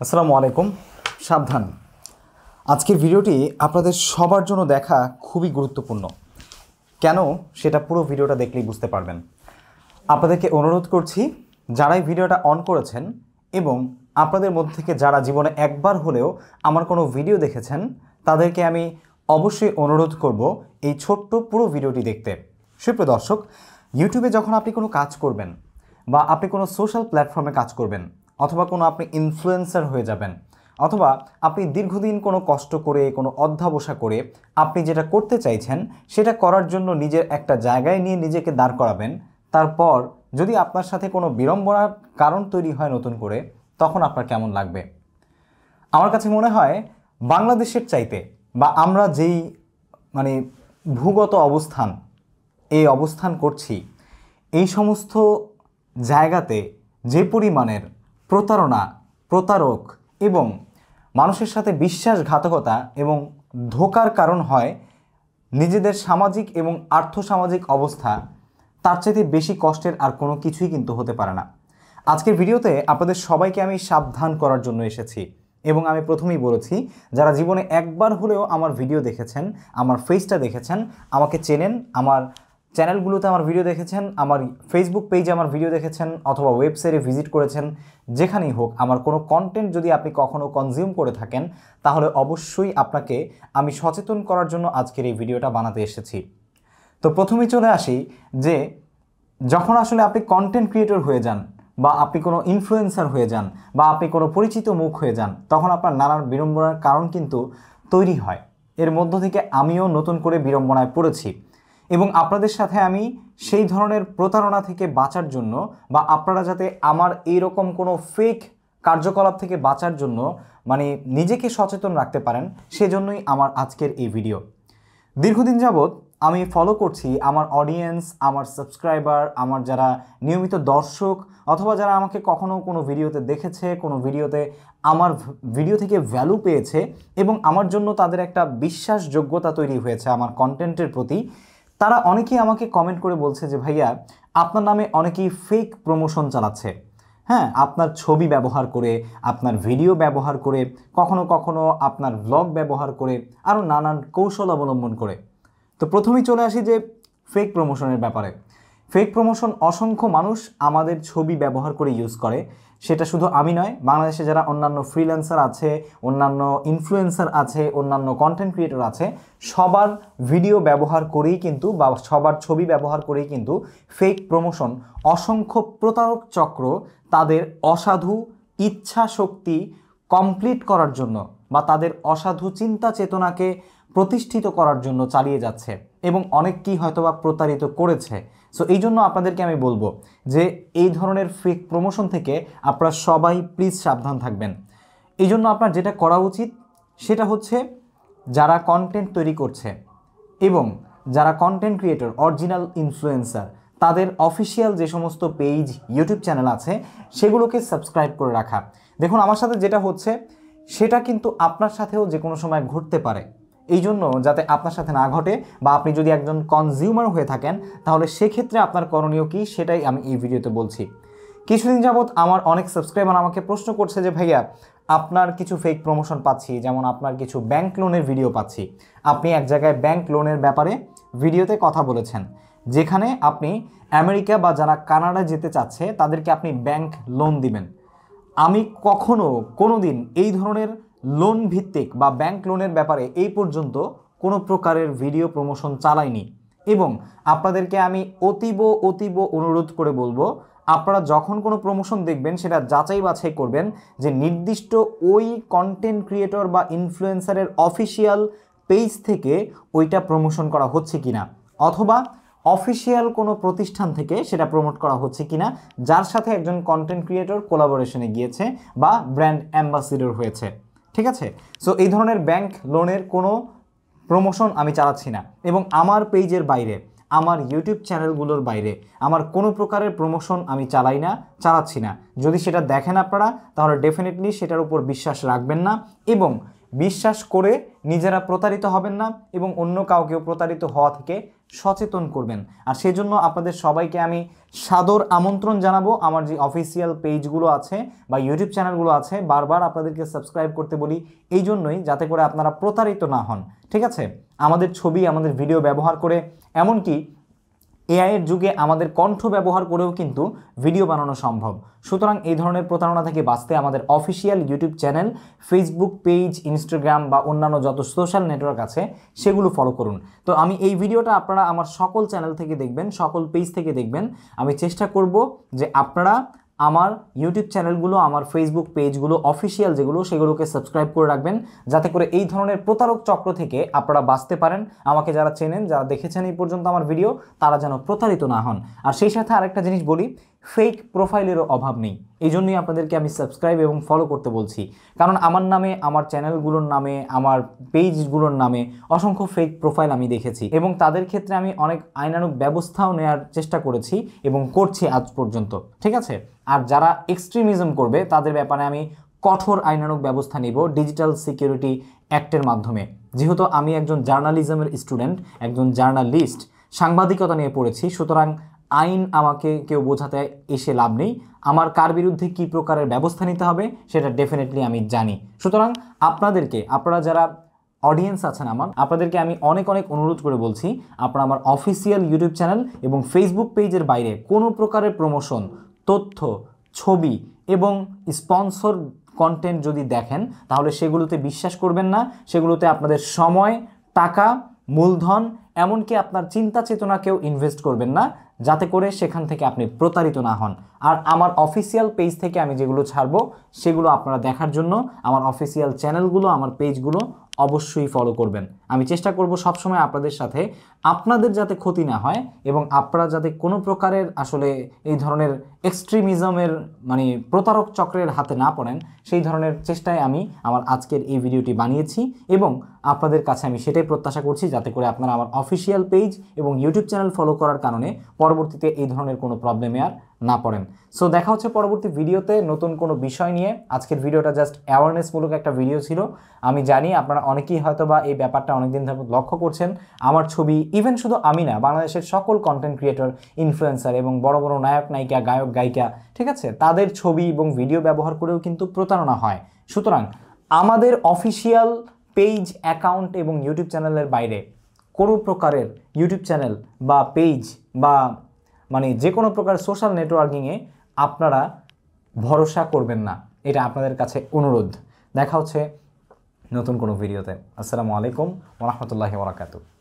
আসসালামু আলাইকুম। সাবধান, আজকের ভিডিওটি আপনাদের সবার জন্য দেখা খুবই গুরুত্বপূর্ণ। কেন সেটা পুরো ভিডিওটা দেখলেই বুঝতে পারবেন। আপনাদেরকে অনুরোধ করছি, যারাই ভিডিওটা অন করেছেন এবং আপনাদের মধ্যে থেকে যারা জীবনে একবার হলেও আমার কোনো ভিডিও দেখেছেন, তাদেরকে আমি অবশ্যই অনুরোধ করব এই ছোট্ট পুরো ভিডিওটি দেখতে। সুপ্রিয় দর্শক, ইউটিউবে যখন আপনি কোনো কাজ করবেন বা আপনি কোনো সোশ্যাল প্ল্যাটফর্মে কাজ করবেন, অথবা কোনো আপনি ইনফ্লুয়েন্সার হয়ে যাবেন, অথবা আপনি দীর্ঘদিন কোনো কষ্ট করে কোনো অধ্যবসায় করে আপনি যেটা করতে চাইছেন সেটা করার জন্য নিজের একটা জায়গায় নিয়ে নিজেকে দাঁড় করাবেন, তারপর যদি আপনার সাথে কোনো বিড়ম্বনার কারণ তৈরি হয় নতুন করে, তখন আপনার কেমন লাগবে? আমার কাছে মনে হয় বাংলাদেশের চাইতে বা আমরা যেই ভূগত অবস্থান এই অবস্থান করছি, এই সমস্ত জায়গাতে যে পরিমাণের প্রতারণা, প্রতারক এবং মানুষের সাথে বিশ্বাসঘাতকতা এবং ধোঁকার কারণ হয় নিজেদের সামাজিক এবং আর্থসামাজিক অবস্থা, তার চাইতে বেশি কষ্টের আর কোনো কিছুই কিন্তু হতে পারে না। আজকের ভিডিওতে আপনাদের সবাইকে আমি সাবধান করার জন্য এসেছি এবং আমি প্রথমেই বলেছি, যারা জীবনে একবার হলেও আমার ভিডিও দেখেছেন, আমার ফেসটা দেখেছেন, আমাকে চেনেন, আমার চ্যানেলগুলোতে আমার ভিডিও দেখেছেন, আমার ফেসবুক পেজে আমার ভিডিও দেখেছেন, অথবা ওয়েবসাইটে ভিজিট করেছেন, যেখানেই হোক আমার কোনো কন্টেন্ট যদি আপনি কখনও কনজিউম করে থাকেন, তাহলে অবশ্যই আপনাকে আমি সচেতন করার জন্য আজকের এই ভিডিওটা বানাতে এসেছি। তো প্রথমেই চলে আসি যে যখন আসলে আপনি কন্টেন্ট ক্রিয়েটর হয়ে যান বা আপনি কোনো ইনফ্লুয়েন্সার হয়ে যান বা আপনি কোনো পরিচিত মুখ হয়ে যান, তখন আপনার নানান বিড়ম্বনার কারণ কিন্তু তৈরি হয়। এর মধ্য থেকে আমিও নতুন করে বিড়ম্বনায় পড়েছি এবং আপনাদের সাথে আমি সেই ধরনের প্রতারণা থেকে বাঁচার জন্য বা আপনারা যাতে আমার এইরকম কোনো ফেক কার্যকলাপ থেকে বাঁচার জন্য নিজেকে সচেতন রাখতে পারেন, সেজন্যই আমার আজকের এই ভিডিও। দীর্ঘদিন যাবৎ আমি ফলো করছি আমার অডিয়েন্স, আমার সাবস্ক্রাইবার, আমার যারা নিয়মিত দর্শক, অথবা যারা আমাকে কখনো কোনো ভিডিওতে দেখেছে, কোনো ভিডিওতে আমার ভিডিও থেকে ভ্যালু পেয়েছে এবং আমার জন্য তাদের একটা বিশ্বাসযোগ্যতা তৈরি হয়েছে আমার কন্টেন্টের প্রতি, তারা অনেকেই আমাকে কমেন্ট করে বলছে যে ভাইয়া, আপনার নামে অনেকেই ফেক প্রমোশন চালাচ্ছে। হ্যাঁ, আপনার ছবি ব্যবহার করে, আপনার ভিডিও ব্যবহার করে, কখনো কখনো আপনার ব্লগ ব্যবহার করে, আরও নানান কৌশল অবলম্বন করে। তো প্রথমেই চলে আসি যে ফেক প্রমোশনের ব্যাপারে। ফেক প্রমোশন অসংখ্য মানুষ আমাদের ছবি ব্যবহার করে ইউজ করে। সেটা শুধু আমি নয়, বাংলাদেশে যারা অন্যান্য ফ্রিল্যান্সার আছে, অন্যান্য ইনফ্লুয়েন্সার আছে, অন্যান্য কন্টেন্ট ক্রিয়েটর আছে, সবার ভিডিও ব্যবহার করেই কিন্তু বা সবার ছবি ব্যবহার করেই কিন্তু ফেক প্রমোশন অসংখ্য প্রতারক চক্র তাদের অসাধু ইচ্ছা শক্তি কমপ্লিট করার জন্য বা তাদের অসাধু চিন্তা চেতনাকে প্রতিষ্ঠিত করার জন্য চালিয়ে যাচ্ছে এবং অনেককেই হয়তোবা প্রতারিত করেছে। সো এই জন্য আপনাদেরকে আমি বলবো যে এই ধরনের ফেক প্রমোশন থেকে আপনারা সবাই প্লিজ সাবধান থাকবেন। এই জন্য আপনার যেটা করা উচিত সেটা হচ্ছে, যারা কন্টেন্ট তৈরি করছে এবং যারা কন্টেন্ট ক্রিয়েটর, অরিজিনাল ইনফ্লুয়েন্সার, তাদের অফিসিয়াল যে সমস্ত পেজ, ইউটিউব চ্যানেল আছে, সেগুলোকে সাবস্ক্রাইব করে রাখা। দেখুন, আমার সাথে যেটা হচ্ছে সেটা কিন্তু আপনার সাথেও যে কোনো সময় ঘটতে পারে। এই জন্য যাতে আপনার সাথে না ঘটে বা আপনি যদি একজন কনজিউমার হয়ে থাকেন, তাহলে সেক্ষেত্রে আপনার করণীয় কী সেটাই আমি এই ভিডিওতে বলছি। কিছুদিন যাবৎ আমার অনেক সাবস্ক্রাইবার আমাকে প্রশ্ন করছে যে ভাইয়া, আপনার কিছু ফেক প্রমোশন পাচ্ছি, যেমন আপনার কিছু ব্যাংক লোনের ভিডিও পাচ্ছি। আপনি এক জায়গায় ব্যাংক লোনের ব্যাপারে ভিডিওতে কথা বলেছেন, যেখানে আপনি আমেরিকা বা যারা কানাডা যেতে চাচ্ছে তাদেরকে আপনি ব্যাংক লোন দিবেন। আমি কখনো কোনো দিন এই ধরনের লোন ভিত্তিক বা ব্যাংক লোনের ব্যাপারে এই পর্যন্ত কোনো প্রকারের ভিডিও প্রমোশন চালাইনি এবং আপনাদেরকে আমি অতীব অনুরোধ করে বলবো, আপনারা যখন কোনো প্রমোশন দেখবেন সেটা যাচাই বাছাই করবেন যে নির্দিষ্ট ওই কন্টেন্ট ক্রিয়েটর বা ইনফ্লুয়েন্সারের অফিসিয়াল পেজ থেকে ওইটা প্রমোশন করা হচ্ছে কিনা, অথবা অফিসিয়াল কোনো প্রতিষ্ঠান থেকে সেটা প্রমোট করা হচ্ছে কিনা, যার সাথে একজন কন্টেন্ট ক্রিয়েটর কোলাবোরেশনে গিয়েছে বা ব্র্যান্ড অ্যাম্বাসিডর হয়েছে। ঠিক আছে? সো এই ধরনের ব্যাংক লোনের কোনো প্রমোশন আমি চালাচ্ছি না এবং আমার পেজের বাইরে, আমার ইউটিউব চ্যানেলগুলোর বাইরে আমার কোনো প্রকারের প্রমোশন আমি চালাচ্ছি না। যদি সেটা দেখেন আপনারা, তাহলে ডেফিনেটলি সেটার উপর বিশ্বাস রাখবেন না এবং বিশ্বাস করে নিজেরা প্রতারিত হবেন না এবং অন্য কাউকেও প্রতারিত হওয়া থেকে সচেতন করবেন। আর সেজন্য আপনাদের সবাইকে আমি সাদর আমন্ত্রণ জানাবো। আমার যে অফিসিয়াল পেজগুলো আছে বা ইউটিউব চ্যানেলগুলো আছে, বারবার আপনাদেরকে সাবস্ক্রাইব করতে বলি এই জন্যই, যাতে করে আপনারা প্রতারিত না হন। ঠিক আছে, আমাদের ছবি, আমাদের ভিডিও ব্যবহার করে, এমনকি এআইয়ের যুগে আমাদের কণ্ঠ ব্যবহার করেও কিন্তু ভিডিও বানানো সম্ভব। সুতরাং এই ধরনের প্রতারণা থেকে বাঁচতে আমাদের official YouTube channel, Facebook page, Instagram বা অন্যান্য যত সোশ্যাল নেটওয়ার্ক আছে সেগুলো ফলো করুন। তো আমি এই ভিডিওটা আপনারা আমার সকল চ্যানেল থেকে দেখবেন, সকল পেজ থেকে দেখবেন। আমি চেষ্টা করব যে আপনারা আমার ইউটিউব চ্যানেলগুলো, আমার ফেসবুক পেজগুলো অফিসিয়াল যেগুলো, সেগুলোকে সাবস্ক্রাইব করে রাখবেন, যাতে করে এই ধরনের প্রতারক চক্র থেকে আপনারা বাঁচতে পারেন। আমাকে যারা চেনেন, যারা দেখেছেন এই পর্যন্ত আমার ভিডিও, তারা যেন প্রতারিত না হন। আর সেই সাথে আরেকটা জিনিস বলি, ফেক প্রোফাইলেরও অভাব নেই। এই জন্যই আপনাদেরকে আমি সাবস্ক্রাইব এবং ফলো করতে বলছি, কারণ আমার নামে, আমার চ্যানেলগুলোর নামে, আমার পেজগুলোর নামে অসংখ্য ফেক প্রোফাইল আমি দেখেছি এবং তাদের ক্ষেত্রে আমি অনেক আইনানুগ ব্যবস্থাও নেওয়ার চেষ্টা করেছি এবং করছি আজ পর্যন্ত। ঠিক আছে, আর যারা এক্সট্রিমিজম করবে তাদের ব্যাপারে আমি কঠোর আইনানুগ ব্যবস্থা নিব ডিজিটাল সিকিউরিটি অ্যাক্টের মাধ্যমে। যেহেতু আমি একজন জার্নালিজমের স্টুডেন্ট, একজন জার্নালিস্ট, সাংবাদিকতা নিয়ে পড়েছি, সুতরাং আইন আমাকে কেউ বোঝাতে এসে লাভ নেই। আমার কার বিরুদ্ধে কী প্রকারের ব্যবস্থা নিতে হবে সেটা ডেফিনেটলি আমি জানি। সুতরাং আপনারা যারা অডিয়েন্স আছেন আপনাদেরকে আমি অনেক অনুরোধ করে বলছি, আপনারা আমার অফিসিয়াল ইউটিউব চ্যানেল এবং ফেসবুক পেজের বাইরে কোনো প্রকারের প্রমোশন, তথ্য, ছবি এবং স্পন্সর কন্টেন্ট যদি দেখেন, তাহলে সেগুলোতে বিশ্বাস করবেন না। সেগুলোতে আপনাদের সময়, টাকা, মূলধন, এমনকি আপনার চিন্তা চেতনাকেও ইনভেস্ট করবেন না, যাতে করে সেখান থেকে আপনি প্রতারিত না হন। আর আমার অফিসিয়াল পেজ থেকে আমি যেগুলো ছাড়বো সেগুলো আপনারা দেখার জন্য আমার অফিসিয়াল চ্যানেলগুলো, আমার পেজগুলো অবশ্যই ফলো করবেন। আমি চেষ্টা করব সবসময় আপনাদের সাথে, আপনাদের যাতে ক্ষতি না হয় এবং আপনারা যাতে কোনো প্রকারের আসলে এই ধরনের এক্সট্রিমিজমের প্রতারক চক্রের হাতে না পড়েন, সেই ধরনের চেষ্টায় আমি আমার আজকের এই ভিডিওটি বানিয়েছি এবং আপনাদের কাছে আমি সেটাই প্রত্যাশা করছি, যাতে করে আপনারা আমার অফিসিয়াল পেজ এবং ইউটিউব চ্যানেল ফলো করার কারণে পরবর্তীতে এই ধরনের কোনো প্রবলেমে আর না পড়েন। সো দেখা হচ্ছে পরবর্তী ভিডিওতে নতুন কোনো বিষয় নিয়ে। আজকের ভিডিওটা জাস্ট অ্যাওয়ারনেসমূলক একটা ভিডিও ছিল। আমি জানি আপনারা অনেকেই হয়তো বা এই ব্যাপারটা অনেকদিন ধরে লক্ষ্য করছেন। আমার ছবি, ইভেন শুধু আমি না, বাংলাদেশের সকল কন্টেন্ট ক্রিয়েটর, ইনফ্লুয়েন্সার এবং বড় নায়ক নায়িকা, গায়ক গায়িকা, ঠিক আছে, তাদের ছবি এবং ভিডিও ব্যবহার করেও কিন্তু প্রতারণা হয়। সুতরাং আমাদের অফিসিয়াল পেজ, অ্যাকাউন্ট এবং ইউটিউব চ্যানেলের বাইরে কোনো প্রকারের ইউটিউব চ্যানেল বা পেজ বা যে কোনো প্রকার সোশ্যাল নেটওয়ার্কিংয়ে আপনারা ভরসা করবেন না। এটা আপনাদের কাছে অনুরোধ। দেখা হচ্ছে নতুন কোনো ভিডিওতে। আসসালামু আলাইকুম ওয়া রাহমাতুল্লাহি ওয়া বারাকাতুহু।